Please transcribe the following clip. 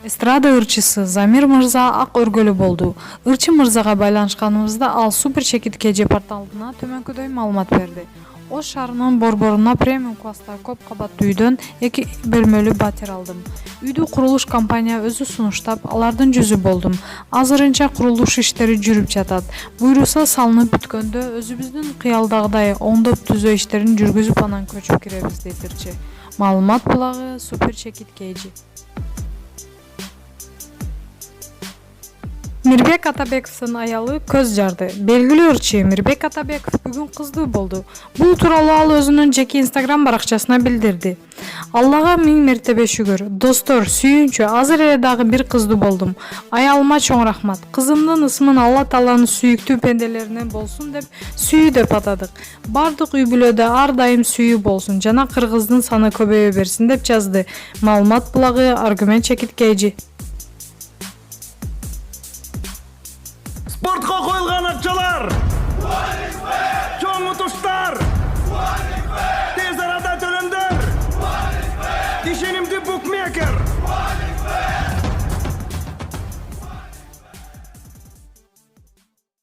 Эстрада ырчысы Замир мырза ак өргөлүү болду. Ырчы мырзага байланышканыбызда ал Супер Чекит KG порталына төмөнкүдөй маалымат берди. Ош шаарынын борборуна премиум класста көп кабаттуу үйдөн 2 бөлмөлүү батир алдым. Үйдү курулуш компания өзү сунуштап, алардын жүзү болдум. Азырынча курулуш иштери жүрүп жатат. Буйруса салынып бүткөндө өзүбүздүн кыялдагыдай оңдоп түзөө иштерин жүргүзүп анан көчүп киребиз, дейт ырчы. Маалымат булагы Супер Чекит KG. Мирбек Атабековдун аялы көз жарды. Белгилүү ырчы Мирбек Атабеков бүгүн кыздуу болду. Бул тууралуу ал өзүнүн жеке Instagram баракчасына билдирди. Аллага 1000 мертебе шүгүр. Достор, сүйүнчү, азыр эле дагы бир кыздуу болдум. Аялыма чоң рахмат. Кызымдын ысмын Алла Тааланын сүйүктүү пенделерине болсун деп сүйүү деп атадык. Бардык үй бүлөдө ар дайым сүйүү болсун жана кыргыздын саны көбөйө берсин деп жазды. Маалымат булагы Аргумент Чекит KG. Спортқа қойылған ақшалар! Чоң ұтыштар!